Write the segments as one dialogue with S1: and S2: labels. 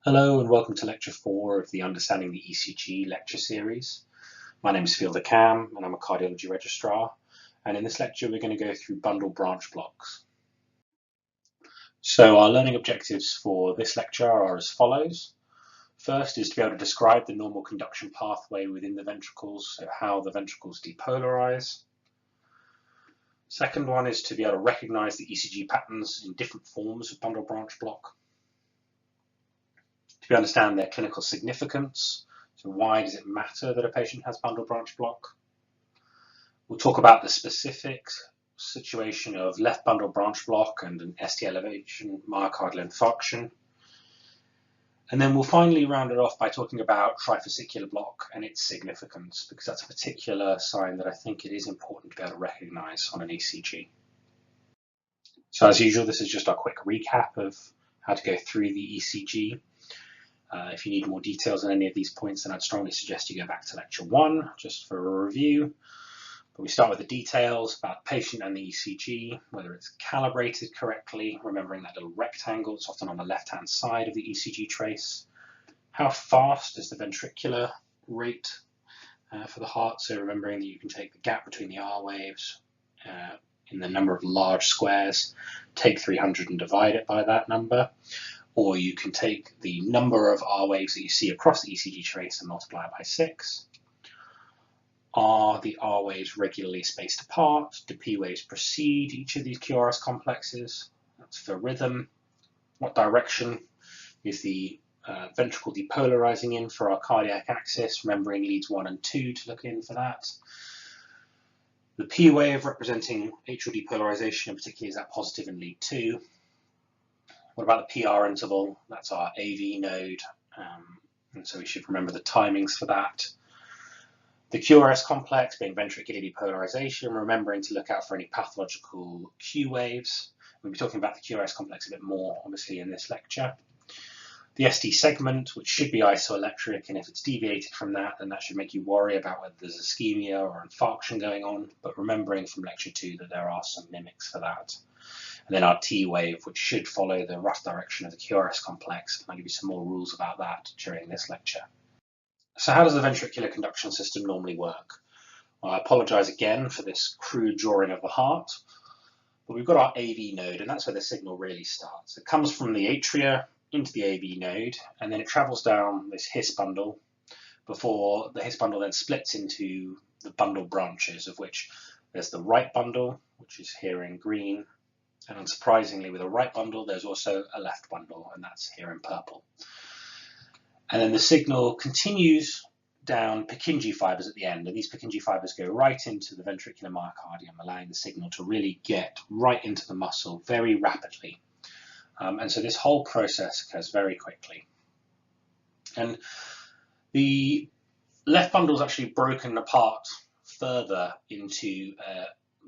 S1: Hello and welcome to lecture 4 of the Understanding the ECG lecture series. My name is Fielder Cam and I'm a cardiology registrar, and in this lecture we're going to go through bundle branch blocks. So our learning objectives for this lecture are as follows. First is to be able to describe the normal conduction pathway within the ventricles, so how the ventricles depolarize. Second one is to be able to recognize the ECG patterns in different forms of bundle branch block. To understand their clinical significance, so why does it matter that a patient has bundle branch block? We'll talk about the specific situation of left bundle branch block and an ST elevation myocardial infarction. And then we'll finally round it off by talking about trifascicular block and its significance, because that's a particular sign that I think it is important to be able to recognize on an ECG. So as usual, this is just our quick recap of how to go through the ECG. If you need more details on any of these points, then I'd strongly suggest you go back to lecture 1 just for a review. But we start with the details about the patient and the ECG, whether it's calibrated correctly, remembering that little rectangle, it's often on the left-hand side of the ECG trace. How fast is the ventricular rate for the heart? So remembering that you can take the gap between the R waves in the number of large squares, take 300 and divide it by that number. Or you can take the number of R waves that you see across the ECG trace and multiply it by 6. Are the R waves regularly spaced apart? Do P waves precede each of these QRS complexes? That's for rhythm. What direction is the ventricle depolarizing in for our cardiac axis? Remembering leads 1 and 2 to look in for that. The P wave representing atrial depolarization, and particularly is that positive in lead 2. What about the PR interval? That's our AV node, and so we should remember the timings for that. The QRS complex being ventricular depolarization, remembering to look out for any pathological Q waves. We'll be talking about the QRS complex a bit more, obviously, in this lecture. The ST segment, which should be isoelectric, and if it's deviated from that, then that should make you worry about whether there's ischemia or infarction going on, but remembering from lecture 2 that there are some mimics for that. And then our T wave, which should follow the rough direction of the QRS complex. And I'll give you some more rules about that during this lecture. So how does the ventricular conduction system normally work? Well, I apologize again for this crude drawing of the heart, but we've got our AV node, and that's where the signal really starts. It comes from the atria into the AV node, and then it travels down this His bundle before the His bundle then splits into the bundle branches, of which there's the right bundle, which is here in green. And unsurprisingly, with a right bundle, there's also a left bundle, and that's here in purple. And then the signal continues down Purkinje fibers at the end, and these Purkinje fibers go right into the ventricular myocardium, allowing the signal to really get right into the muscle very rapidly. And so this whole process occurs very quickly. And the left bundle is actually broken apart further into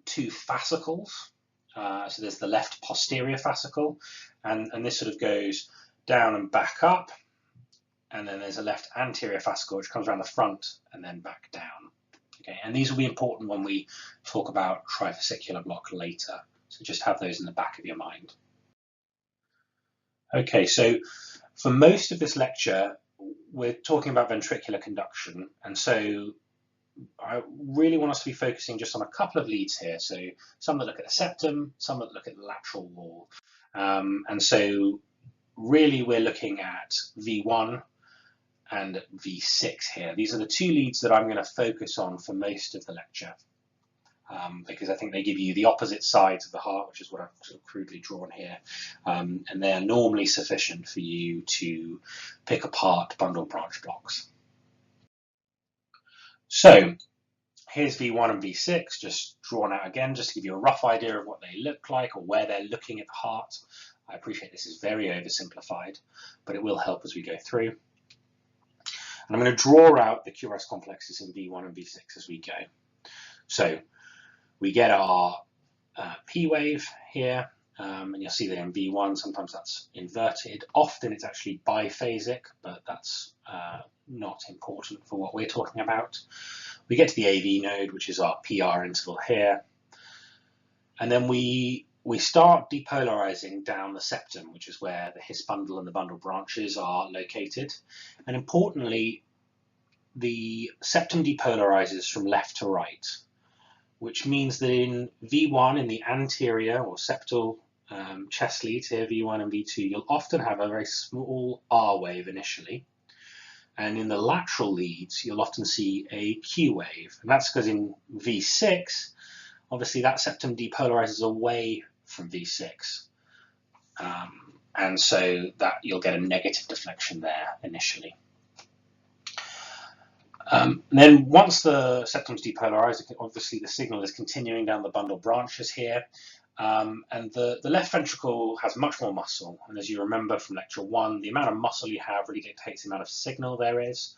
S1: 2 fascicles. So there's the left posterior fascicle, and this sort of goes down and back up, and then there's a left anterior fascicle which comes around the front and then back down. Okay, and these will be important when we talk about trifascicular block later, so just have those in the back of your mind. Okay, so for most of this lecture we're talking about ventricular conduction, and so I really want us to be focusing just on a couple of leads here. So some that look at the septum, some that look at the lateral wall. And so really we're looking at V1 and V6 here. These are the 2 leads that I'm going to focus on for most of the lecture, because I think they give you the opposite sides of the heart, which is what I've sort of crudely drawn here. And they're normally sufficient for you to pick apart bundle branch blocks. So here's V1 and V6, just drawn out again, just to give you a rough idea of what they look like or where they're looking at the heart. I appreciate this is very oversimplified, but it will help as we go through. And I'm going to draw out the QRS complexes in V1 and V6 as we go. So we get our P wave here, and you'll see that in V1, sometimes that's inverted. Often it's actually biphasic, but that's not important for what we're talking about. We get to the AV node, which is our PR interval here. And then we we start depolarizing down the septum, which is where the His bundle and the bundle branches are located. And importantly, the septum depolarizes from left to right, which means that in V1, in the anterior or septal chest leads here, V1 and V2, you'll often have a very small R wave initially. And in the lateral leads, you'll often see a Q wave. And that's because in V6, obviously that septum depolarizes away from V6. And so that you'll get a negative deflection there initially. Then once the septum's depolarized, obviously the signal is continuing down the bundle branches here. And the left ventricle has much more muscle. And as you remember from lecture 1, the amount of muscle you have really dictates the amount of signal there is.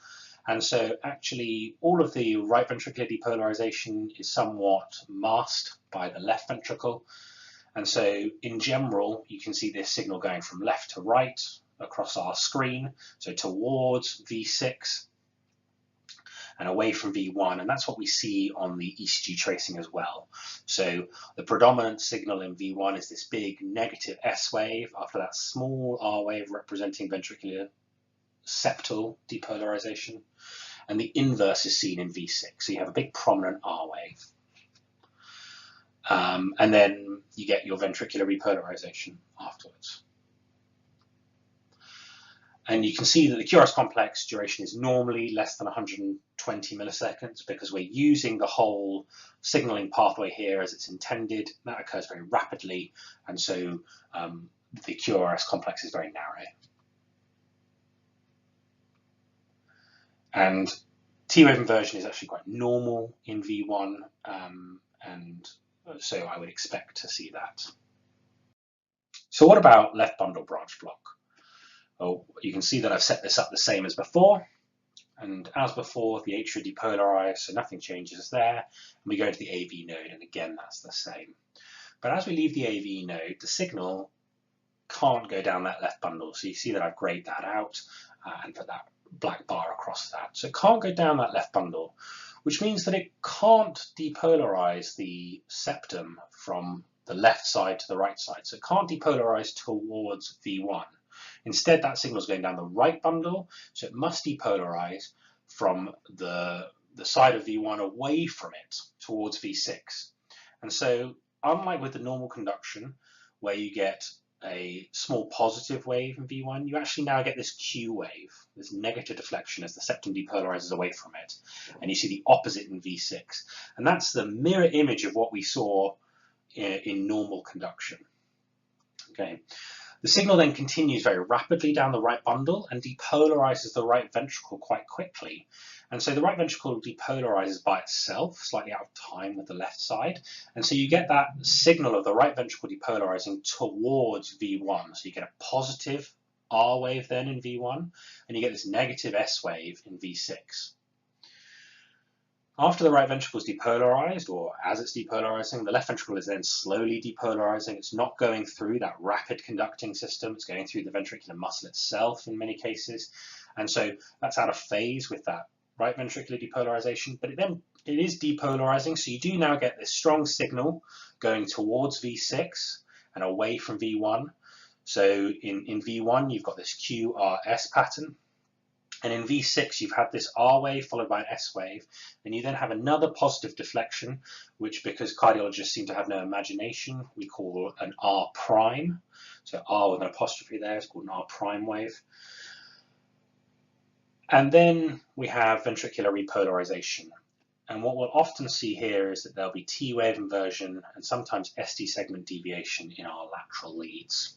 S1: And so actually all of the right ventricular depolarization is somewhat masked by the left ventricle. And so in general, you can see this signal going from left to right across our screen, so towards V6 and away from V1, and that's what we see on the ECG tracing as well. So the predominant signal in V1 is this big negative S wave after that small R wave representing ventricular septal depolarization, and the inverse is seen in V6. So you have a big prominent R wave. And then you get your ventricular repolarization afterwards. And you can see that the QRS complex duration is normally less than 120 milliseconds because we're using the whole signaling pathway here as it's intended. That occurs very rapidly, and so the QRS complex is very narrow. And T-wave inversion is actually quite normal in V1, and so I would expect to see that. So what about left bundle branch block? Well, you can see that I've set this up the same as before, and as before, the atria depolarized, so nothing changes there. And we go to the AV node, and again, that's the same. But as we leave the AV node, the signal can't go down that left bundle. So you see that I've grayed that out and put that black bar across that. So it can't go down that left bundle, which means that it can't depolarize the septum from the left side to the right side. So it can't depolarize towards V1. Instead, that signal is going down the right bundle, so it must depolarize from the side of V1 away from it towards V6. And so, unlike with the normal conduction, where you get a small positive wave in V1, you actually now get this Q wave, this negative deflection as the septum depolarizes away from it. And you see the opposite in V6. And that's the mirror image of what we saw in normal conduction. Okay. The signal then continues very rapidly down the right bundle and depolarizes the right ventricle quite quickly. And so the right ventricle depolarizes by itself, slightly out of time with the left side. And so you get that signal of the right ventricle depolarizing towards V1. So you get a positive R wave then in V1, and you get this negative S wave in V6. After the right ventricle is depolarized, or as it's depolarizing, the left ventricle is then slowly depolarizing. It's not going through that rapid conducting system. It's going through the ventricular muscle itself in many cases. And so that's out of phase with that right ventricular depolarization, but it is depolarizing. So you do now get this strong signal going towards V6 and away from V1. So in V1, you've got this QRS pattern. And in V6, you've had this R wave followed by an S wave, and you then have another positive deflection, which, because cardiologists seem to have no imagination, we call an R prime. So R with an apostrophe there is called an R prime wave. And then we have ventricular repolarization. And what we'll often see here is that there'll be T wave inversion and sometimes ST segment deviation in our lateral leads.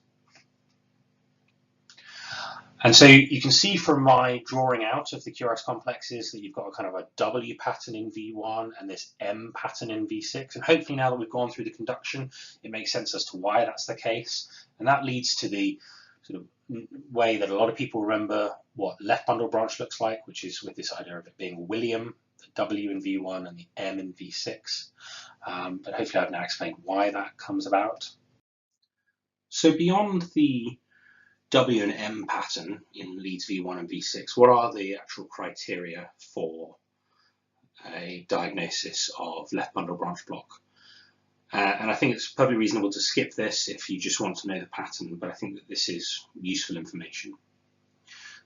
S1: And so you can see from my drawing out of the QRS complexes that you've got a kind of a W pattern in V1 and this M pattern in V6. And hopefully now that we've gone through the conduction, it makes sense as to why that's the case. And that leads to the sort of way that a lot of people remember what left bundle branch looks like, which is with this idea of it being William, the W in V1 and the M in V6. But hopefully I've now explained why that comes about. So beyond the W and M pattern in leads V1 and V6, what are the actual criteria for a diagnosis of left bundle branch block? And I think it's probably reasonable to skip this if you just want to know the pattern, but I think that this is useful information.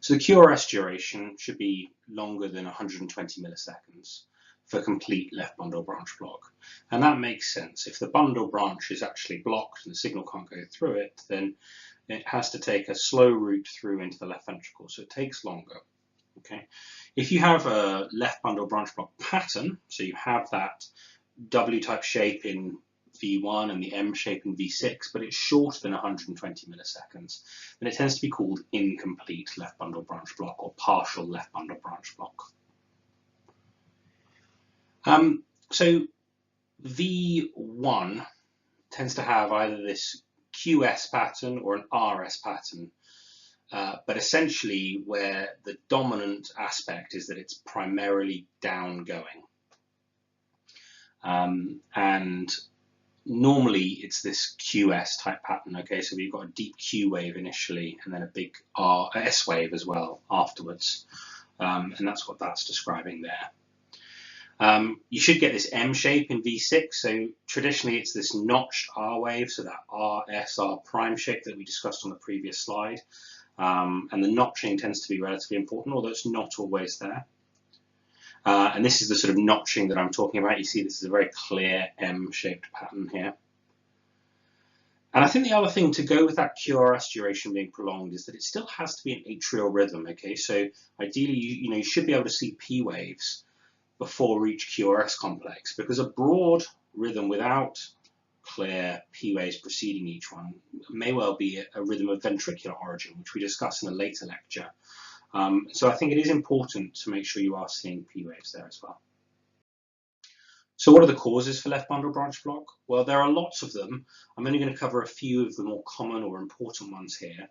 S1: So the QRS duration should be longer than 120 milliseconds for complete left bundle branch block. And that makes sense. If the bundle branch is actually blocked and the signal can't go through it, then it has to take a slow route through into the left ventricle, so it takes longer. Okay. If you have a left bundle branch block pattern, so you have that W-type shape in V1 and the M shape in V6, but it's shorter than 120 milliseconds, then it tends to be called incomplete left bundle branch block or partial left bundle branch block. So V1 tends to have either this QS pattern or an RS pattern, but essentially where the dominant aspect is that it's primarily downgoing. And normally it's this QS type pattern, okay, so we've got a deep Q wave initially and then a big S wave as well afterwards, and that's what that's describing there. You should get this M shape in V6, so traditionally it's this notched R wave, so that RSR prime shape that we discussed on the previous slide, and the notching tends to be relatively important, although it's not always there. And this is the sort of notching that I'm talking about. You see this is a very clear M-shaped pattern here. And I think the other thing to go with that QRS duration being prolonged is that it still has to be an atrial rhythm, okay? So ideally, you should be able to see P waves before each QRS complex, because a broad rhythm without clear P waves preceding each one may well be a rhythm of ventricular origin, which we discuss in a later lecture. So I think it is important to make sure you are seeing P waves there as well. So what are the causes for left bundle branch block? Well, there are lots of them. I'm only going to cover a few of the more common or important ones here.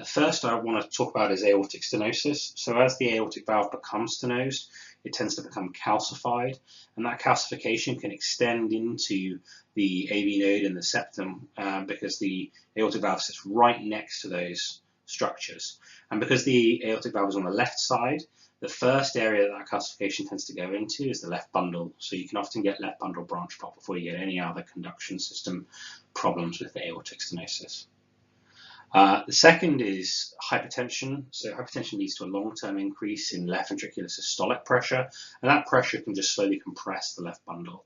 S1: First I want to talk about is aortic stenosis. So as the aortic valve becomes stenosed, it tends to become calcified, and that calcification can extend into the AV node and the septum because the aortic valve sits right next to those structures. And because the aortic valve is on the left side, the first area that calcification tends to go into is the left bundle. So you can often get left bundle branch block before you get any other conduction system problems with the aortic stenosis. The second is hypertension. So hypertension leads to a long-term increase in left ventricular systolic pressure, and that pressure can just slowly compress the left bundle.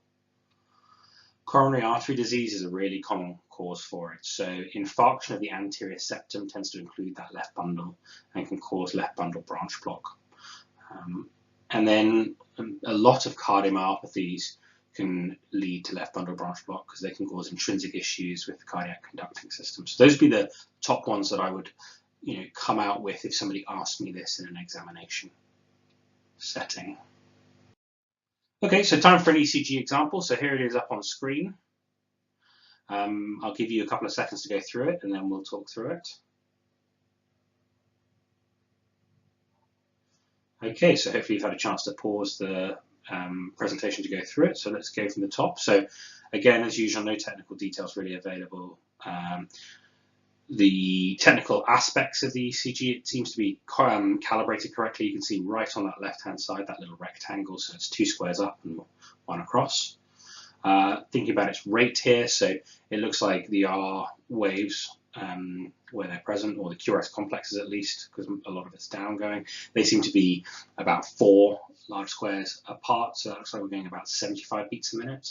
S1: Coronary artery disease is a really common cause for it. So infarction of the anterior septum tends to include that left bundle and can cause left bundle branch block. And then a lot of cardiomyopathies can lead to left bundle branch block because they can cause intrinsic issues with the cardiac conducting system. So those would be the top ones that I would come out with if somebody asked me this in an examination setting. Okay, so time for an ECG example. So here it is up on screen. I'll give you a couple of seconds to go through it and then we'll talk through it. Okay, so hopefully you've had a chance to pause the presentation to go through it. So let's go from the top. So again, as usual, no technical details really available. The technical aspects of the ECG, it seems to be calibrated correctly. You can see right on that left-hand side, that little rectangle. So it's 2 squares up and 1 across. Thinking about its rate here, so it looks like the R waves, where they're present, or the QRS complexes at least, because a lot of it's downgoing, they seem to be about 4 large squares apart, so that looks like we're getting about 75 beats a minute.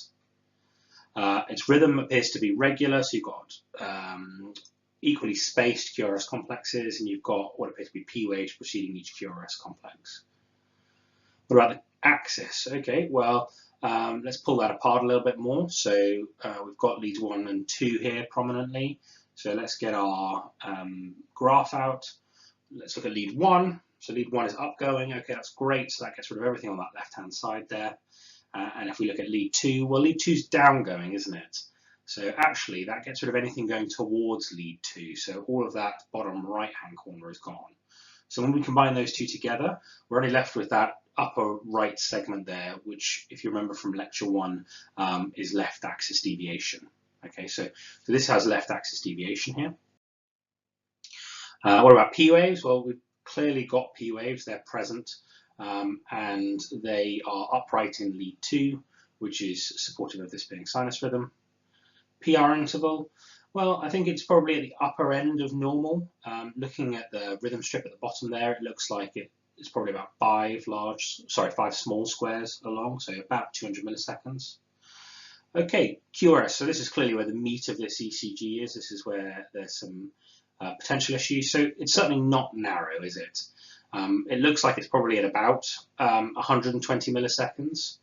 S1: Its rhythm appears to be regular, so you've got equally spaced QRS complexes, and you've got what appears to be P waves preceding each QRS complex. What about the axis? Okay, well, let's pull that apart a little bit more. So we've got leads 1 and 2 here prominently. So let's get our graph out. Let's look at lead 1. So lead 1 is upgoing. Okay, that's great. So that gets rid of everything on that left-hand side there. And if we look at lead 2, well, lead 2 is downgoing, isn't it? So actually, that gets rid of anything going towards lead 2. So all of that bottom right-hand corner is gone. So when we combine those two together, we're only left with that upper right segment there, which, if you remember from lecture 1, is left axis deviation. Okay, so this has left axis deviation here. What about P waves? Well, we've clearly got P waves, they're present, and they are upright in lead 2, which is supportive of this being sinus rhythm. PR interval, well, I think it's probably at the upper end of normal. Looking at the rhythm strip at the bottom there, it looks like it's probably about 5 small squares along, so about 200 milliseconds. Okay, QRS, so this is clearly where the meat of this ECG is. This is where there's some potential issues. So it's certainly not narrow, is it? It looks like it's probably at about 120 milliseconds.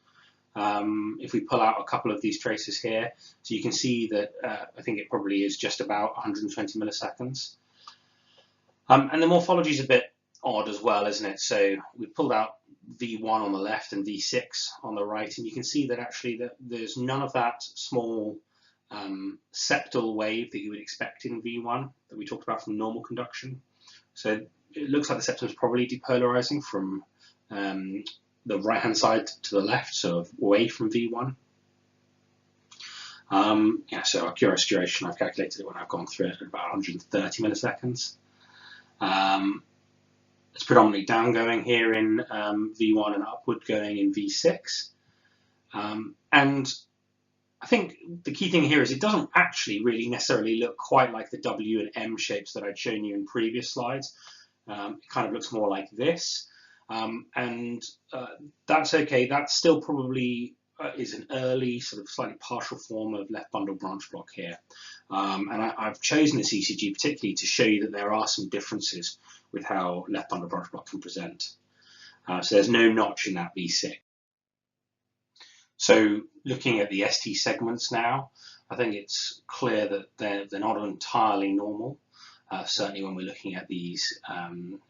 S1: If we pull out a couple of these traces here, so you can see that I think it probably is just about 120 milliseconds. And the morphology is a bit odd as well, isn't it? So we pulled out V1 on the left and V6 on the right, and you can see that actually there's none of that small septal wave that you would expect in V1 that we talked about from normal conduction. So it looks like the septum is probably depolarizing from the right-hand side to the left, so away from V1. Yeah, so our QRS duration, I've calculated it when I've gone through it at about 130 milliseconds. It's predominantly downgoing here in V1 and upward going in V6. And I think the key thing here is it doesn't actually really necessarily look quite like the W and M shapes that I'd shown you in previous slides. It kind of looks more like this. And that's okay. That still probably is an early sort of slightly partial form of left bundle branch block here. And I've chosen this ECG particularly to show you that there are some differences with how left bundle branch block can present. So there's no notch in that V6. So looking at the ST segments now, I think it's clear that they're not entirely normal. Certainly when we're looking at these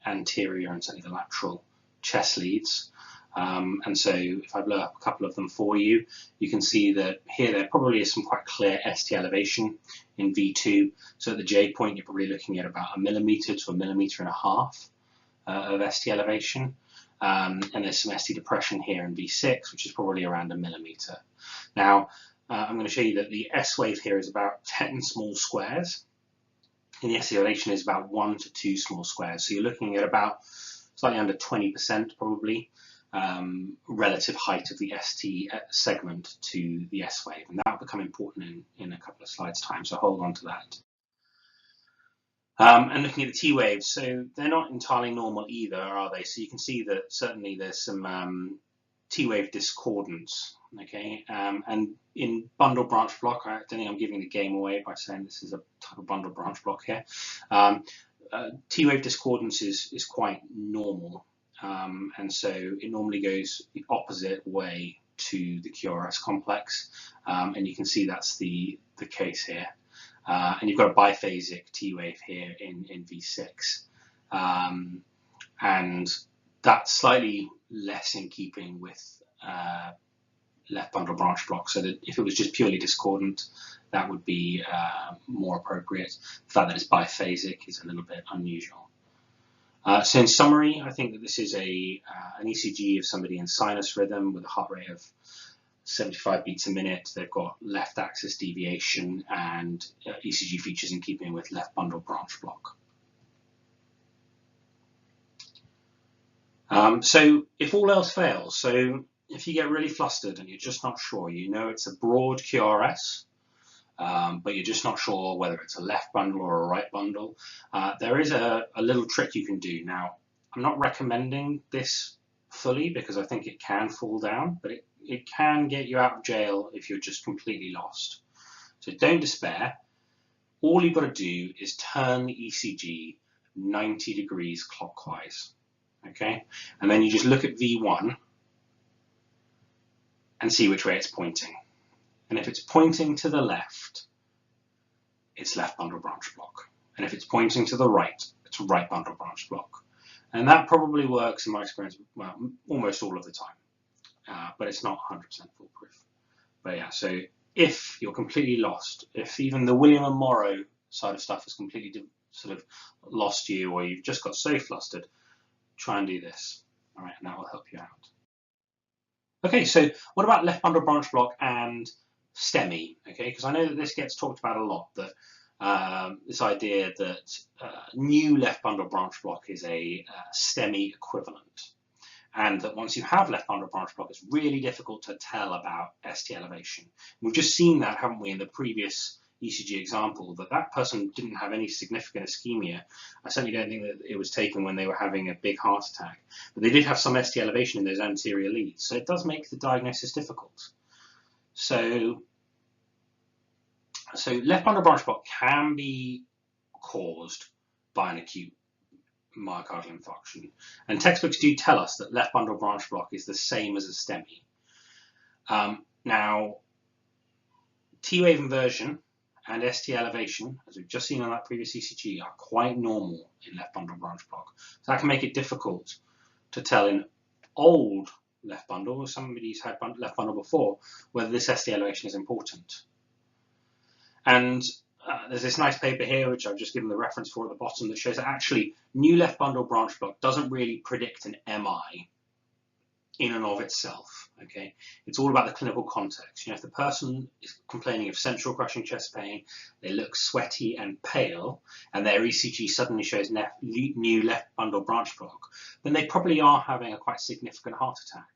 S1: anterior and certainly the lateral chest leads. And so if I blow up a couple of them for you, you can see that here there probably is some quite clear ST elevation in V2. So at the J point, you're probably looking at about 1 millimeter to 1.5 millimeters of ST elevation. And there's some ST depression here in V6, which is probably around 1 millimeter. Now, I'm going to show you that the S wave here is about 10 small squares, and the ST elevation is about 1 to 2 small squares. So you're looking at about slightly under 20% probably relative height of the ST segment to the S wave, and that will become important in a couple of slides time, so hold on to that. And looking at the T waves, so they're not entirely normal either, are they? So you can see that certainly there's some T wave discordance, okay? And in bundle branch block, I don't think I'm giving the game away by saying this is a type of bundle branch block here. T wave discordance is quite normal, and so it normally goes the opposite way to the QRS complex, and you can see that's the case here. And you've got a biphasic T wave here in V6, and that's slightly less in keeping with left bundle branch block. So that if it was just purely discordant, that would be more appropriate. The fact that it's biphasic is a little bit unusual. So in summary, I think that this is an ECG of somebody in sinus rhythm with a heart rate of 75 beats a minute. They've got left axis deviation and ECG features in keeping with left bundle branch block. So if all else fails, so if you get really flustered and you're just not sure, you know it's a broad QRS, but you're just not sure whether it's a left bundle or a right bundle, there is a little trick you can do. Now, I'm not recommending this fully because I think it can fall down, but it can get you out of jail if you're just completely lost. So don't despair. All you've got to do is turn the ECG 90 degrees clockwise, okay? And then you just look at V1 and see which way it's pointing. And if it's pointing to the left, it's left bundle branch block. And if it's pointing to the right, it's right bundle branch block. And that probably works in my experience, well, almost all of the time. But it's not 100% foolproof. But yeah, so if you're completely lost, if even the William and Morrow side of stuff has completely sort of lost you, or you've just got so flustered, try and do this. All right, and that will help you out. Okay, so what about left bundle branch block and STEMI? Okay, because I know that this gets talked about a lot, that this idea that new left bundle branch block is a STEMI equivalent. and that once you have left bundle branch block, it's really difficult to tell about ST elevation. We've just seen that, haven't we, in the previous ECG example, that person didn't have any significant ischemia. I certainly don't think that it was taken when they were having a big heart attack, but they did have some ST elevation in those anterior leads, so it does make the diagnosis difficult. So left bundle branch block can be caused by an acute myocardial infarction, and textbooks do tell us that left bundle branch block is the same as a STEMI. Now, T-wave inversion and ST elevation, as we've just seen on that previous ECG, are quite normal in left bundle branch block. So that can make it difficult to tell in old left bundle, or somebody who's had left bundle before, whether this ST elevation is important. And there's this nice paper here, which I've just given the reference for at the bottom, that shows that actually new left bundle branch block doesn't really predict an MI in and of itself. Okay, it's all about the clinical context. You know, if the person is complaining of central crushing chest pain, they look sweaty and pale, and their ECG suddenly shows new left bundle branch block, then they probably are having a quite significant heart attack.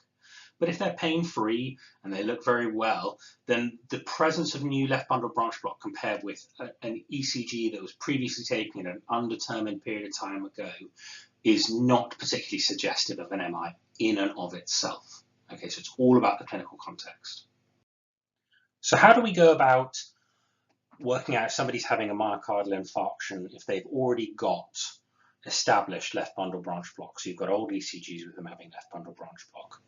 S1: But if they're pain-free and they look very well, then the presence of new left bundle branch block compared with an ECG that was previously taken in an undetermined period of time ago is not particularly suggestive of an MI in and of itself. Okay, so it's all about the clinical context. So how do we go about working out if somebody's having a myocardial infarction if they've already got established left bundle branch block? So you've got old ECGs with them having left bundle branch block.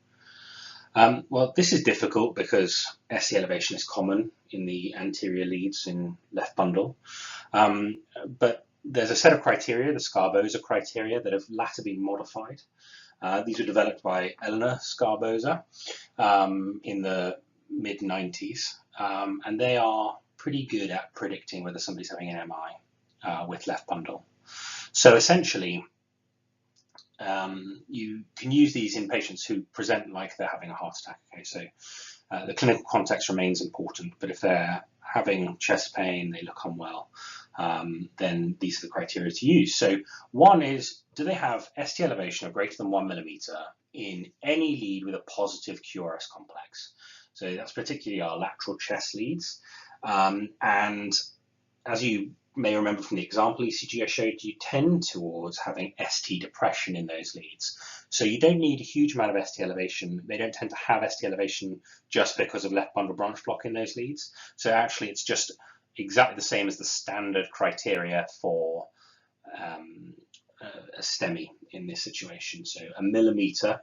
S1: Well, this is difficult because ST elevation is common in the anterior leads in left bundle. But there's a set of criteria, the Scarboza criteria, that have latter been modified. These were developed by Eleanor Scarboza in the mid-90s, and they are pretty good at predicting whether somebody's having an MI with left bundle. So essentially, you can use these in patients who present like they're having a heart attack. Okay, so the clinical context remains important, but if they're having chest pain, they look unwell, then these are the criteria to use. So one is, do they have ST elevation of greater than 1 millimeter in any lead with a positive QRS complex? So that's particularly our lateral chest leads. And as you may remember from the example ECG I showed you, tend towards having ST depression in those leads. So you don't need a huge amount of ST elevation. They don't tend to have ST elevation just because of left bundle branch block in those leads. So actually it's just exactly the same as the standard criteria for a STEMI in this situation. So 1 millimeter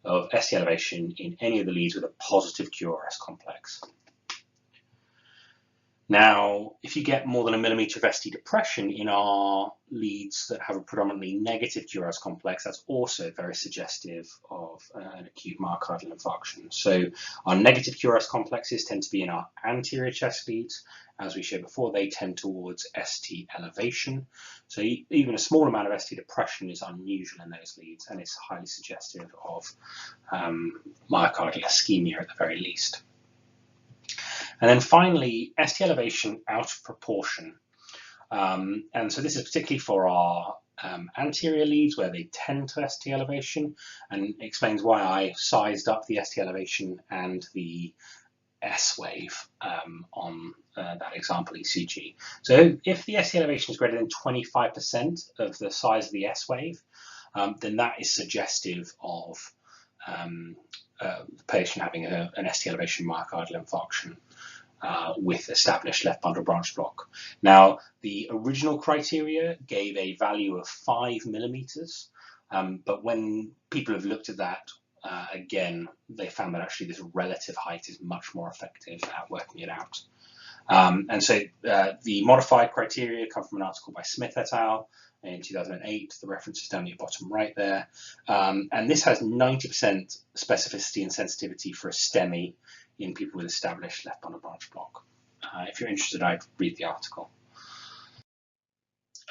S1: of ST elevation in any of the leads with a positive QRS complex. Now, if you get more than 1 millimeter of ST depression in our leads that have a predominantly negative QRS complex, that's also very suggestive of an acute myocardial infarction. So our negative QRS complexes tend to be in our anterior chest leads. As we showed before, they tend towards ST elevation. So even a small amount of ST depression is unusual in those leads, and it's highly suggestive of myocardial ischemia at the very least. And then finally, ST elevation out of proportion. And so this is particularly for our anterior leads where they tend to ST elevation, and explains why I sized up the ST elevation and the S wave on that example ECG. So if the ST elevation is greater than 25% of the size of the S wave, then that is suggestive of the patient having an ST elevation myocardial infarction with established left bundle branch block. Now, the original criteria gave a value of 5 millimeters, but when people have looked at that, again, they found that actually this relative height is much more effective at working it out. And so the modified criteria come from an article by Smith et al. In 2008. The reference is down at the bottom right there. And this has 90% specificity and sensitivity for a STEMI in people with established left bundle branch block. If you're interested, I'd read the article.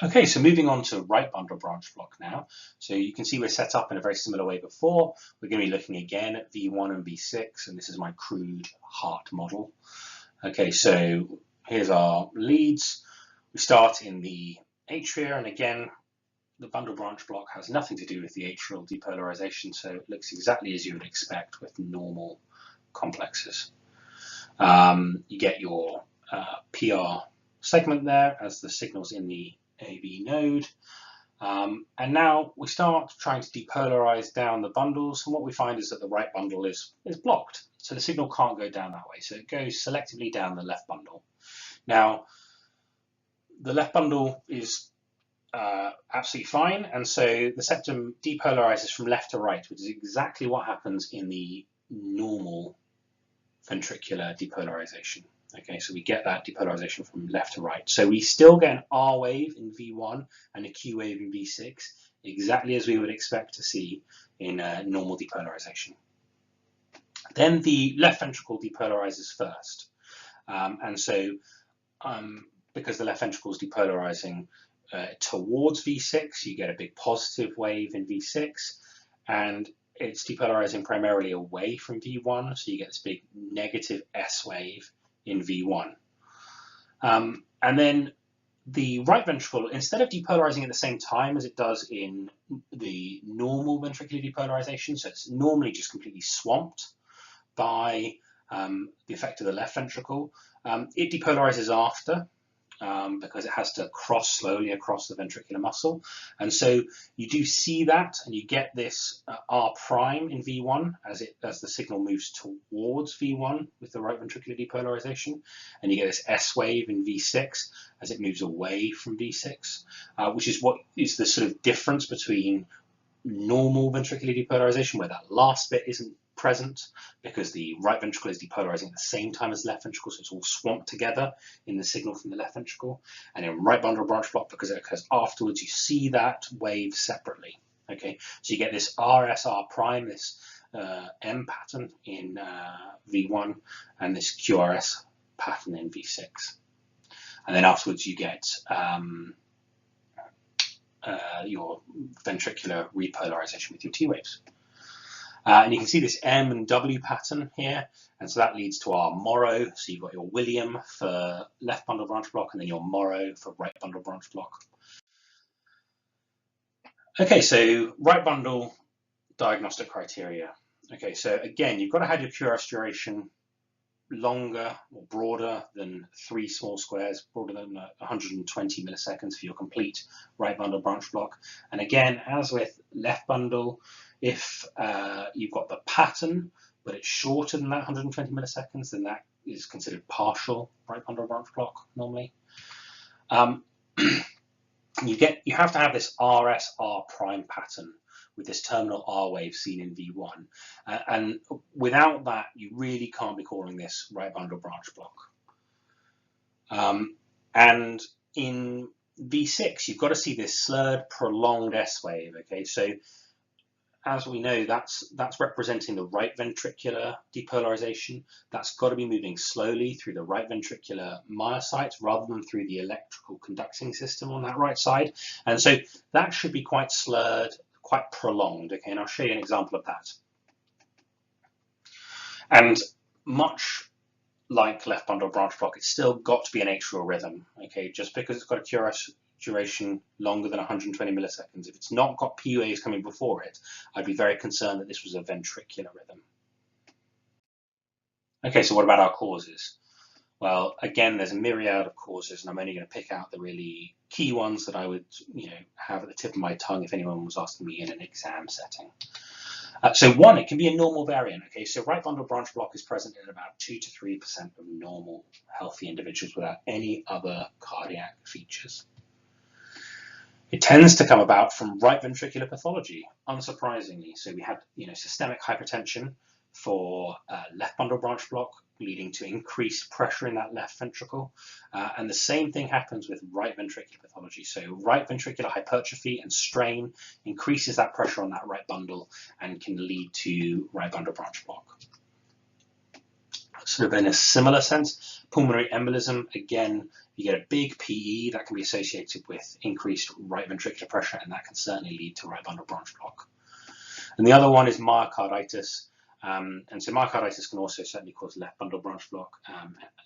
S1: Okay, so moving on to right bundle branch block now. So you can see we're set up in a very similar way before. We're going to be looking again at V1 and V6, and this is my crude heart model. Okay, so here's our leads. We start in the atria, and again, the bundle branch block has nothing to do with the atrial depolarization, so it looks exactly as you would expect with normal complexes. You get your PR segment there as the signals in the AB node. And now we start trying to depolarize down the bundles, and what we find is that the right bundle is blocked. So the signal can't go down that way. So it goes selectively down the left bundle. Now, the left bundle is absolutely fine, and so the septum depolarizes from left to right, which is exactly what happens in the normal ventricular depolarization. Okay, so we get that depolarization from left to right. So we still get an R wave in V1 and a Q wave in V6, exactly as we would expect to see in normal depolarization. Then the left ventricle depolarizes first. And so because the left ventricle is depolarizing towards V6, you get a big positive wave in V6, and it's depolarizing primarily away from V1, so you get this big negative S wave in V1. And then the right ventricle, instead of depolarizing at the same time as it does in the normal ventricular depolarization, so it's normally just completely swamped by the effect of the left ventricle, it depolarizes after, because it has to cross slowly across the ventricular muscle. And so you do see that, and you get this R prime in V1 as the signal moves towards V1 with the right ventricular depolarization, and you get this S wave in V6 as it moves away from V6, which is what is the sort of difference between normal ventricular depolarization, where that last bit isn't present because the right ventricle is depolarizing at the same time as the left ventricle, so it's all swamped together in the signal from the left ventricle. And in right bundle branch block, because it occurs afterwards, you see that wave separately. Okay, so you get this RSR prime, this M pattern in V1, and this QRS pattern in V6. And then afterwards you get your ventricular repolarization with your T waves. And you can see this M and W pattern here, and so that leads to our Morrow. So you've got your William for left bundle branch block, and then your Morrow for right bundle branch block. Okay, so right bundle diagnostic criteria. Okay, so again, you've got to have your QRS duration longer or broader than 3 small squares, broader than 120 milliseconds for your complete right bundle branch block. And again, as with left bundle, if you've got the pattern, but it's shorter than that 120 milliseconds, then that is considered partial right bundle branch block normally. You have to have this RSR prime pattern with this terminal R wave seen in V1. And without that, you really can't be calling this right bundle branch block. And in V6, you've got to see this slurred, prolonged S wave. Okay, so as we know, that's representing the right ventricular depolarization. That's got to be moving slowly through the right ventricular myocytes rather than through the electrical conducting system on that right side. And so that should be quite slurred, quite prolonged. Okay, and I'll show you an example of that. And much like left bundle branch block, it's still got to be an atrial rhythm. Okay, just because it's got a QRS duration longer than 120 milliseconds, if it's not got P waves coming before it, I'd be very concerned that this was a ventricular rhythm. Okay, so what about our causes? Well, again, there's a myriad of causes, and I'm only going to pick out the really key ones that I would, have at the tip of my tongue if anyone was asking me in an exam setting. So one, it can be a normal variant. Okay, so right bundle branch block is present in about 2 to 3% of normal healthy individuals without any other cardiac features. It tends to come about from right ventricular pathology, unsurprisingly. So we had, systemic hypertension for left bundle branch block, leading to increased pressure in that left ventricle. And the same thing happens with right ventricular pathology. So right ventricular hypertrophy and strain increases that pressure on that right bundle and can lead to right bundle branch block. Sort of in a similar sense, pulmonary embolism, again, you get a big PE that can be associated with increased right ventricular pressure, and that can certainly lead to right bundle branch block. And the other one is myocarditis. And so myocarditis can also certainly cause left bundle branch block,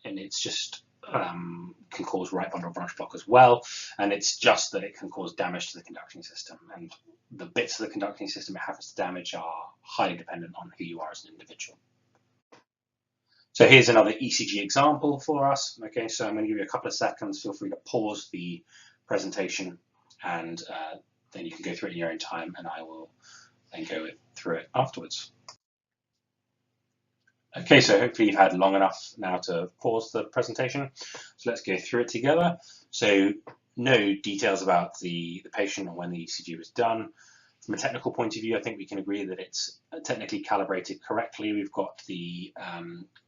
S1: and it's just can cause right bundle branch block as well, and it's just that it can cause damage to the conducting system, and the bits of the conducting system it happens to damage are highly dependent on who you are as an individual. So here's another ECG example for us. Okay, so I'm going to give you a couple of seconds. Feel free to pause the presentation, and then you can go through it in your own time, and I will then go through it afterwards. Okay, so hopefully you've had long enough now to pause the presentation. So let's go through it together. So no details about the patient or when the ECG was done. From a technical point of view, I think we can agree that it's technically calibrated correctly. We've got the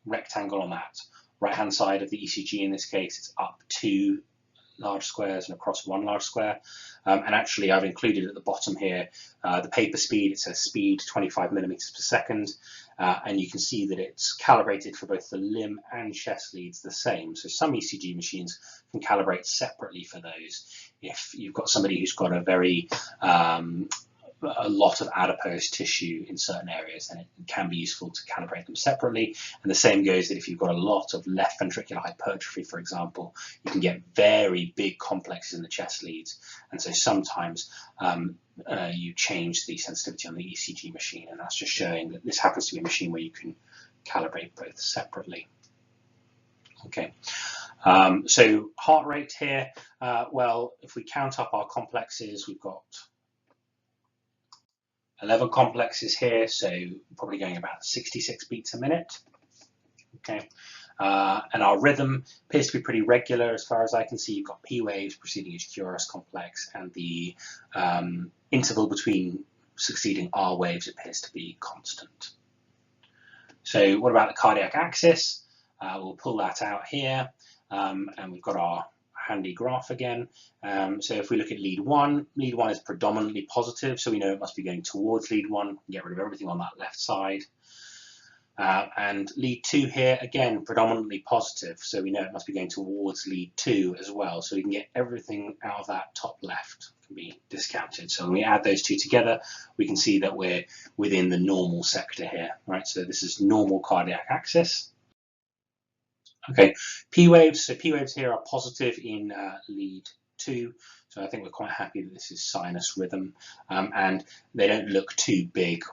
S1: rectangle on that right-hand side of the ECG. In this case, it's up 2 large squares and across 1 large square. And actually, I've included at the bottom here the paper speed. It says speed 25 millimeters per second. And you can see that it's calibrated for both the limb and chest leads the same. So some ECG machines can calibrate separately for those. If you've got somebody who's got a lot of adipose tissue in certain areas, then it can be useful to calibrate them separately. And the same goes that if you've got a lot of left ventricular hypertrophy, for example, you can get very big complexes in the chest leads. And so sometimes you change the sensitivity on the ECG machine, and that's just showing that this happens to be a machine where you can calibrate both separately. Okay. So heart rate here, well, if we count up our complexes, we've got 11 complexes here, so probably going about 66 beats a minute. Okay, and our rhythm appears to be pretty regular as far as I can see. You've got P waves preceding each QRS complex, and the interval between succeeding R waves appears to be constant. So what about the cardiac axis? We'll pull that out here, and we've got our handy graph again. So if we look at lead 1 is predominantly positive, so we know it must be going towards lead 1, get rid of everything on that left side. And lead 2 here, again, predominantly positive, so we know it must be going towards lead 2 as well, so we can get everything out of that top left can be discounted. So when we add those two together, we can see that we're within the normal sector here, right? So this is normal cardiac axis. Okay, P waves. So P waves here are positive in lead 2. So I think we're quite happy that this is sinus rhythm, and they don't look too big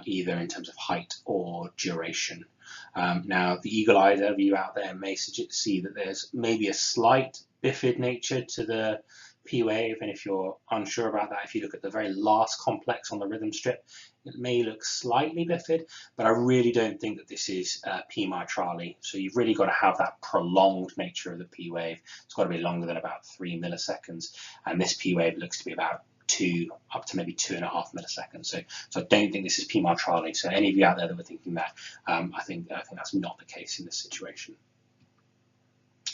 S1: either in terms of height or duration. Now, the eagle-eyed view out there may see that there's maybe a slight bifid nature to the P wave, and if you're unsure about that, if you look at the very last complex on the rhythm strip, it may look slightly bifid, but I really don't think that this is P mitrale. So you've really got to have that prolonged nature of the P wave. It's got to be longer than about 3 milliseconds, and this P wave looks to be about 2 up to maybe 2.5 milliseconds. So I don't think this is P mitrale. So any of you out there that were thinking that, I think that's not the case in this situation.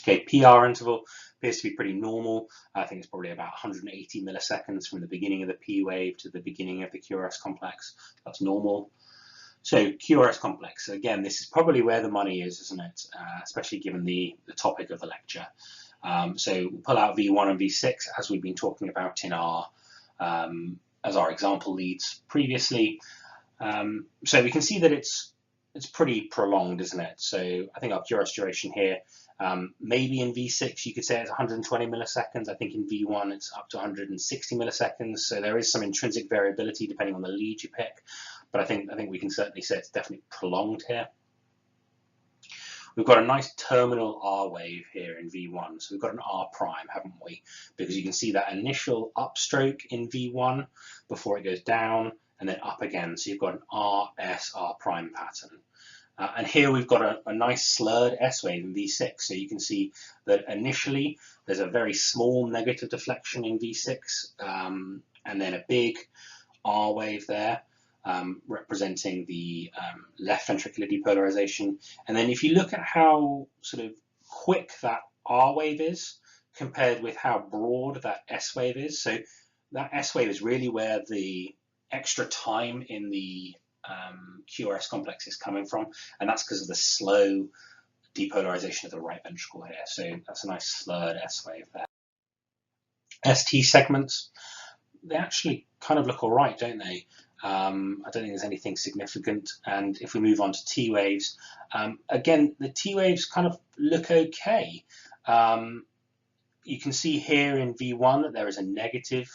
S1: Okay, PR interval appears to be pretty normal. I think it's probably about 180 milliseconds from the beginning of the P wave to the beginning of the QRS complex. That's normal. So QRS complex, so again, this is probably where the money is, isn't it? Especially given the topic of the lecture. So we'll pull out V1 and V6 as we've been talking about in our as our example leads previously. So we can see that it's pretty prolonged, isn't it? So I think our QRS duration here, maybe in V6 you could say it's 120 milliseconds. I think in V1 it's up to 160 milliseconds. So there is some intrinsic variability depending on the lead you pick, but I think we can certainly say it's definitely prolonged here. We've got a nice terminal R wave here in V1. So we've got an R prime, haven't we? Because you can see that initial upstroke in V1 before it goes down and then up again. So you've got an R, S, R prime pattern. And here we've got a nice slurred S wave in V6. So you can see that initially there's a very small negative deflection in V6, and then a big R wave there, representing the left ventricular depolarization. And then if you look at how sort of quick that R wave is compared with how broad that S wave is, so that S wave is really where the extra time in the QRS complex is coming from, and that's because of the slow depolarization of the right ventricle here. So that's a nice slurred S wave there. ST segments, they actually kind of look all right, don't they? I don't think there's anything significant. And if we move on to T waves, again, the T waves kind of look okay. You can see here in V1 that there is a negative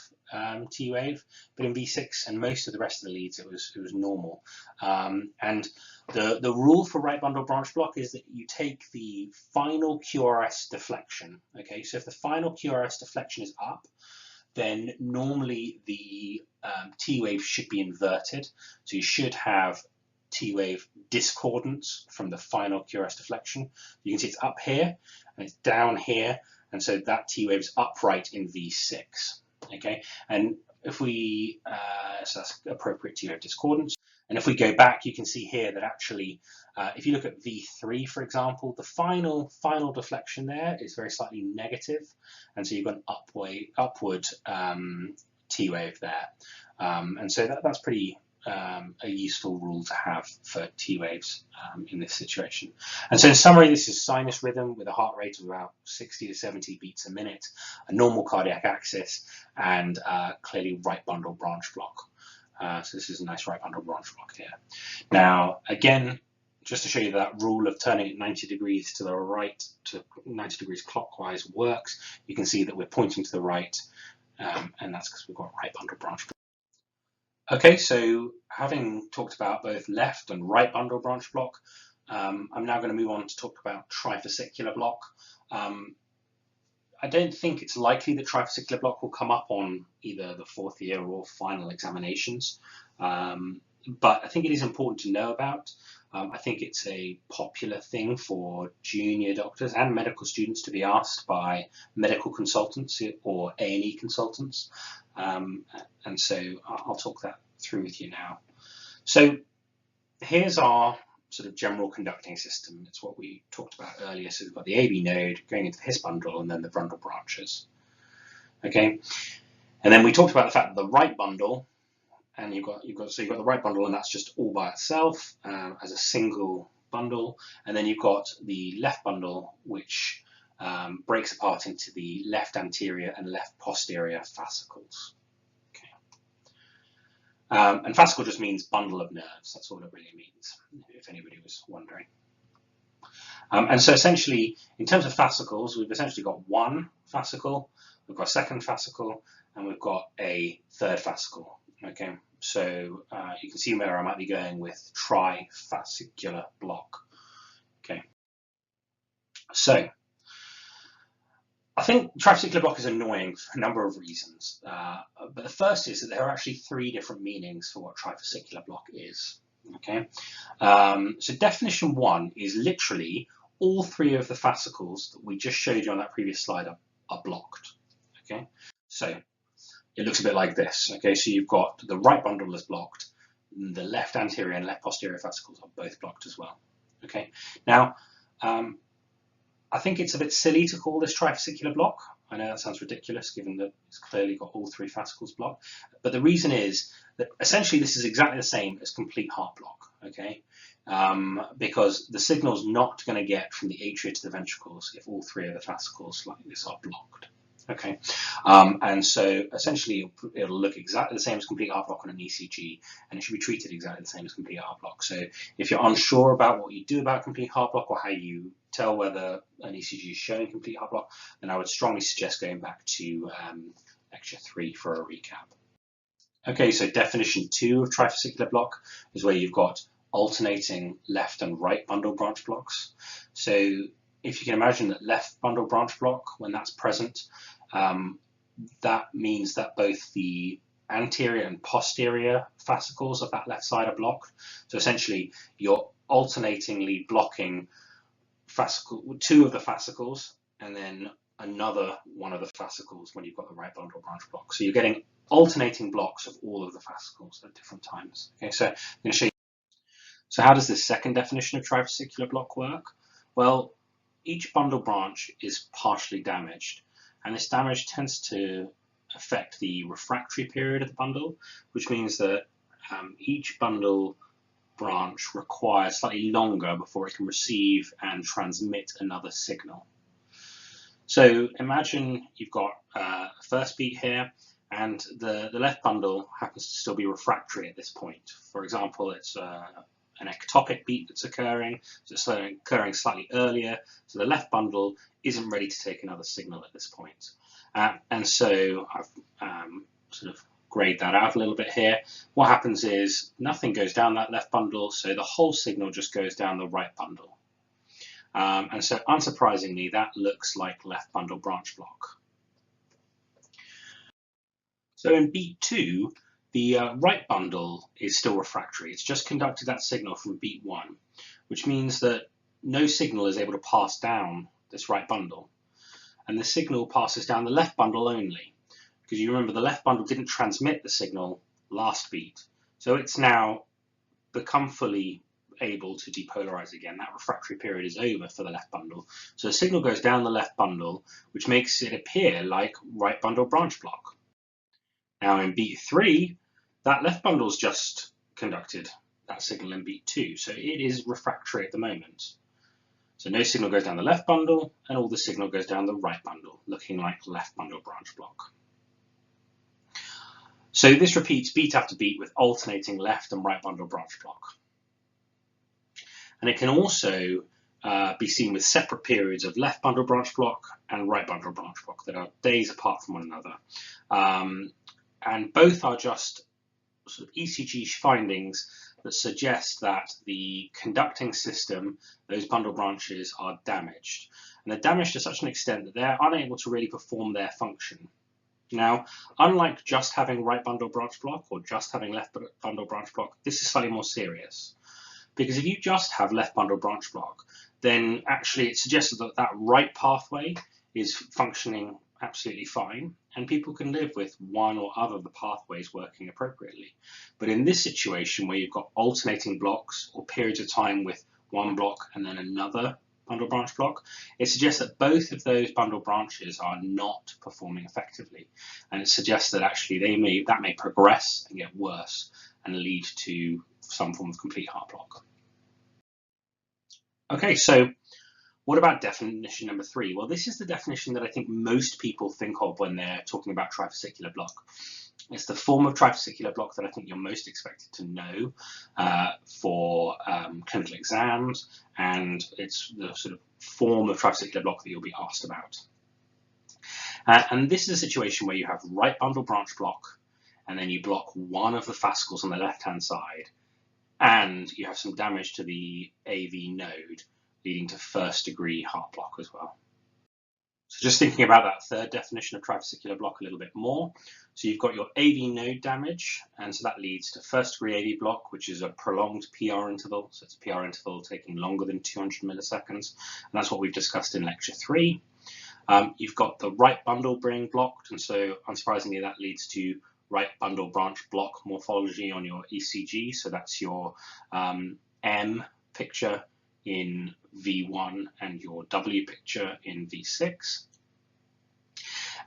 S1: T wave, but in V6 and most of the rest of the leads, it was normal. And the rule for right bundle branch block is that you take the final QRS deflection. Okay, so if the final QRS deflection is up, then normally the T wave should be inverted. So you should have T wave discordance from the final QRS deflection. You can see it's up here and it's down here, and so that T wave is upright in V6. Okay, and if we so that's appropriate T wave discordance. And if we go back, you can see here that actually, if you look at V3, for example, the final deflection there is very slightly negative, and so you've got an upward T wave there, and so that's pretty a useful rule to have for T waves in this situation. And so in summary, this is sinus rhythm with a heart rate of about 60 to 70 beats a minute, a normal cardiac axis, and clearly right bundle branch block. So this is a nice right bundle branch block here. Now, again, just to show you that rule of turning it 90 degrees to the right, to 90 degrees clockwise works, you can see that we're pointing to the right, and that's because we've got right bundle branch block. Okay, so having talked about both left and right bundle branch block, I'm now going to move on to talk about trifascicular block. I don't think it's likely that trifascicular block will come up on either the fourth year or final examinations, but I think it is important to know about. I think it's a popular thing for junior doctors and medical students to be asked by medical consultants or A&E consultants, and so I'll talk that through with you now. So here's our sort of general conducting system. It's what we talked about earlier. So we've got the AB node going into the His bundle and then the bundle branches. Okay, and then we talked about the fact that the right bundle, and you've got the right bundle, and that's just all by itself as a single bundle, and then you've got the left bundle, which breaks apart into the left anterior and left posterior fascicles. And fascicle just means bundle of nerves. That's all it really means, if anybody was wondering. And so essentially, in terms of fascicles, we've essentially got one fascicle, we've got a second fascicle, and we've got a third fascicle. Okay, so you can see where I might be going with trifascicular block. Okay, so I think trifascicular block is annoying for a number of reasons, but the first is that there are actually three different meanings for what trifascicular block is. Okay, so definition one is literally all three of the fascicles that we just showed you on that previous slide are blocked. Okay, so it looks a bit like this. Okay, so you've got the right bundle is blocked, and the left anterior and left posterior fascicles are both blocked as well. Okay, now I think it's a bit silly to call this trifascicular block. I know that sounds ridiculous given that it's clearly got all three fascicles blocked, but the reason is that essentially this is exactly the same as complete heart block, okay? Because the signal's not going to get from the atria to the ventricles if all three of the fascicles like this are blocked. Okay, and so essentially it'll look exactly the same as complete heart block on an ECG, and it should be treated exactly the same as complete heart block. So if you're unsure about what you do about complete heart block or how you tell whether an ECG is showing complete heart block, then I would strongly suggest going back to lecture 3 for a recap. Okay, so definition 2 of trifascicular block is where you've got alternating left and right bundle branch blocks. So if you can imagine that left bundle branch block, when that's present, that means that both the anterior and posterior fascicles of that left side are blocked. So essentially, you're alternatingly blocking two of the fascicles and then another one of the fascicles when you've got the right bundle branch block. So you're getting alternating blocks of all of the fascicles at different times. Okay, so I'm going to show you. So how does this second definition of trifascicular block work? Well, each bundle branch is partially damaged, and this damage tends to affect the refractory period of the bundle, which means that each bundle branch requires slightly longer before it can receive and transmit another signal. So imagine you've got a first beat here, and the left bundle happens to still be refractory at this point. For example, it's an ectopic beat that's occurring, so it's occurring slightly earlier, so the left bundle isn't ready to take another signal at this point. And so I've sort of grayed that out a little bit here. What happens is nothing goes down that left bundle, so the whole signal just goes down the right bundle. And so unsurprisingly, that looks like left bundle branch block. So in beat 2, the right bundle is still refractory. It's just conducted that signal from beat 1, which means that no signal is able to pass down this right bundle. And the signal passes down the left bundle only, because you remember the left bundle didn't transmit the signal last beat. So it's now become fully able to depolarize again. That refractory period is over for the left bundle. So the signal goes down the left bundle, which makes it appear like right bundle branch block. Now in beat 3, that left bundle's just conducted that signal in beat 2, so it is refractory at the moment. So no signal goes down the left bundle, and all the signal goes down the right bundle, looking like left bundle branch block. So this repeats beat after beat with alternating left and right bundle branch block. And it can also be seen with separate periods of left bundle branch block and right bundle branch block that are days apart from one another. And both are just sort of ECG findings that suggest that the conducting system, those bundle branches, are damaged. And they're damaged to such an extent that they're unable to really perform their function. Now, unlike just having right bundle branch block or just having left bundle branch block, this is slightly more serious. Because if you just have left bundle branch block, then actually it suggests that that right pathway is functioning absolutely fine, and people can live with one or other of the pathways working appropriately. But in this situation where you've got alternating blocks or periods of time with one block and then another bundle branch block, it suggests that both of those bundle branches are not performing effectively, and it suggests that actually that may progress and get worse and lead to some form of complete heart block. Okay, so what about definition number 3? Well, this is the definition that I think most people think of when they're talking about trifascicular block. It's the form of trifascicular block that I think you're most expected to know for clinical exams, and it's the sort of form of trifascicular block that you'll be asked about. And this is a situation where you have right bundle branch block, and then you block one of the fascicles on the left-hand side, and you have some damage to the AV node, leading to first-degree heart block as well. So just thinking about that third definition of trifascicular block a little bit more. So you've got your AV node damage, and so that leads to first-degree AV block, which is a prolonged PR interval. So it's a PR interval taking longer than 200 milliseconds, and that's what we've discussed in lecture 3. You've got the right bundle being blocked, and so unsurprisingly that leads to right bundle branch block morphology on your ECG. So that's your M picture in V1 and your W picture in V6.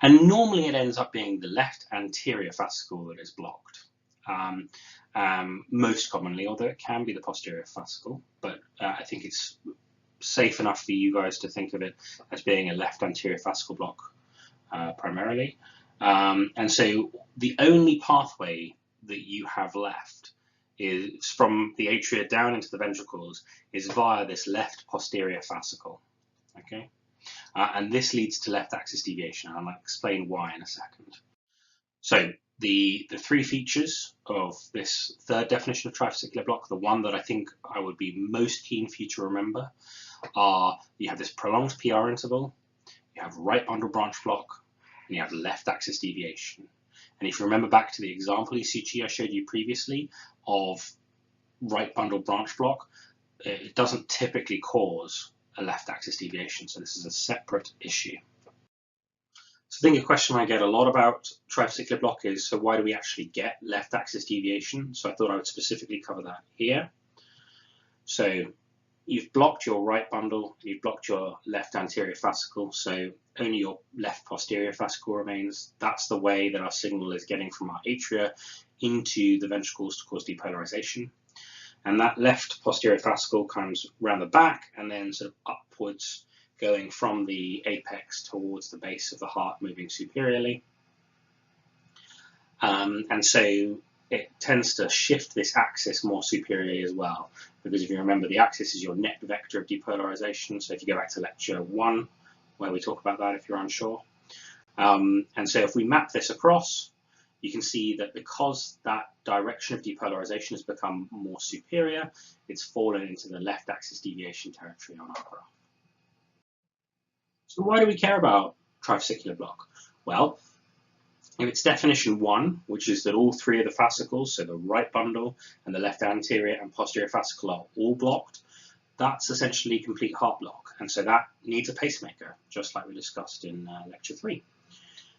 S1: And normally it ends up being the left anterior fascicle that is blocked. Most commonly, although it can be the posterior fascicle, but I think it's safe enough for you guys to think of it as being a left anterior fascicle block primarily. And so the only pathway that you have left is from the atria down into the ventricles is via this left posterior fascicle. Okay, and this leads to left axis deviation, and I'll explain why in a second. So the 3 features of this third definition of trifascicular block, the one that I think I would be most keen for you to remember, are you have this prolonged PR interval, you have right bundle branch block, and you have left axis deviation. And if you remember back to the example ECG I showed you previously of right bundle branch block, it doesn't typically cause a left axis deviation, so this is a separate issue. So I think a question I get a lot about trifascicular block is, so why do we actually get left axis deviation? So I thought I would specifically cover that here. So you've blocked your right bundle, you've blocked your left anterior fascicle, so only your left posterior fascicle remains. That's the way that our signal is getting from our atria into the ventricles to cause depolarization. And that left posterior fascicle comes around the back and then sort of upwards, going from the apex towards the base of the heart, moving superiorly. And so it tends to shift this axis more superiorly as well, because if you remember, the axis is your net vector of depolarization. So if you go back to lecture 1, where we talk about that if you're unsure. And so if we map this across, you can see that because that direction of depolarization has become more superior, it's fallen into the left axis deviation territory on our graph. So why do we care about trifascicular block? Well, if it's definition 1, which is that all 3 of the fascicles, so the right bundle and the left anterior and posterior fascicle, are all blocked, that's essentially complete heart block. And so that needs a pacemaker, just like we discussed in lecture 3.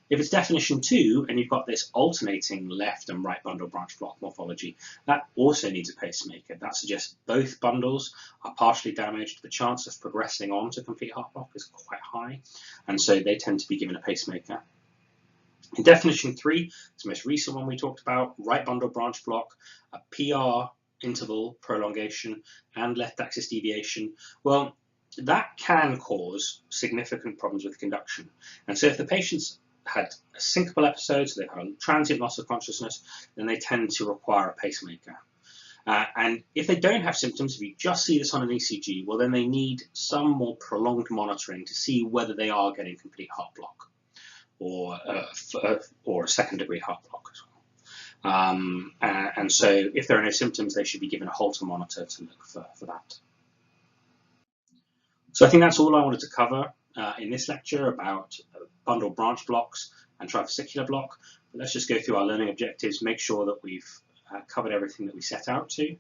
S1: If it's definition 2, and you've got this alternating left and right bundle branch block morphology, that also needs a pacemaker. That suggests both bundles are partially damaged. The chance of progressing on to complete heart block is quite high, and so they tend to be given a pacemaker. In definition 3, it's the most recent one we talked about, right bundle branch block, a PR interval prolongation, and left axis deviation. Well, that can cause significant problems with conduction. And so if the patient's had a syncopal episode, so they've had a transient loss of consciousness, then they tend to require a pacemaker. And if they don't have symptoms, if you just see this on an ECG, well, then they need some more prolonged monitoring to see whether they are getting complete heart block, or a second-degree heart block as well. And so if there are no symptoms, they should be given a Holter monitor to look for that. So I think that's all I wanted to cover in this lecture about bundle branch blocks and trifascicular block. But let's just go through our learning objectives, make sure that we've covered everything that we set out to.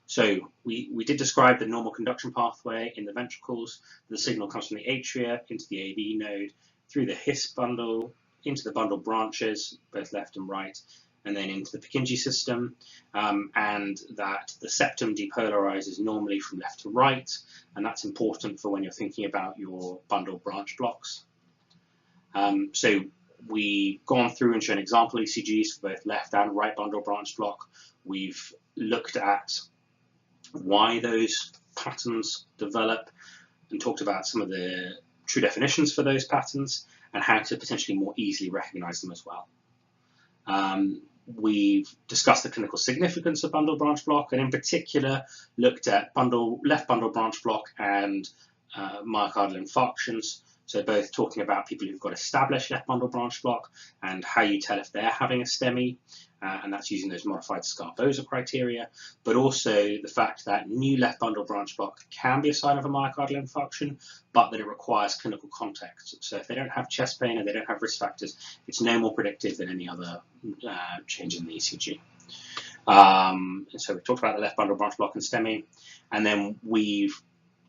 S1: So we did describe the normal conduction pathway in the ventricles. The signal comes from the atria into the AV node, through the His bundle, into the bundle branches, both left and right, and then into the Purkinje system, and that the septum depolarizes normally from left to right, and that's important for when you're thinking about your bundle branch blocks. So we've gone through and shown example ECGs for both left and right bundle branch block. We've looked at why those patterns develop and talked about some of the true definitions for those patterns and how to potentially more easily recognize them as well. We've discussed the clinical significance of bundle branch block, and in particular looked at left bundle branch block and myocardial infarctions. So both talking about people who've got established left bundle branch block and how you tell if they're having a STEMI, and that's using those modified Scarboza criteria, but also the fact that new left bundle branch block can be a sign of a myocardial infarction, but that it requires clinical context. So if they don't have chest pain and they don't have risk factors, it's no more predictive than any other change in the ECG. And so we've talked about the left bundle branch block and STEMI, and then we've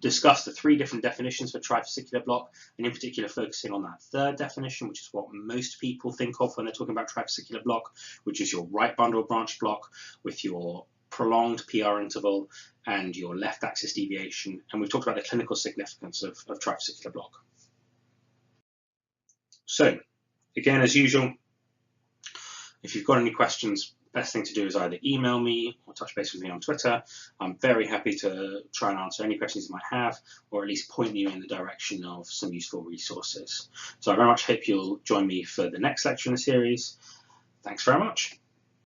S1: discussed the 3 different definitions for trifascicular block, and in particular focusing on that third definition, which is what most people think of when they're talking about trifascicular block, which is your right bundle branch block with your prolonged PR interval and your left axis deviation. And we've talked about the clinical significance of trifascicular block. So again, as usual, if you've got any questions, best thing to do is either email me or touch base with me on Twitter. I'm very happy to try and answer any questions you might have, or at least point you in the direction of some useful resources. So I very much hope you'll join me for the next lecture in the series. Thanks very much.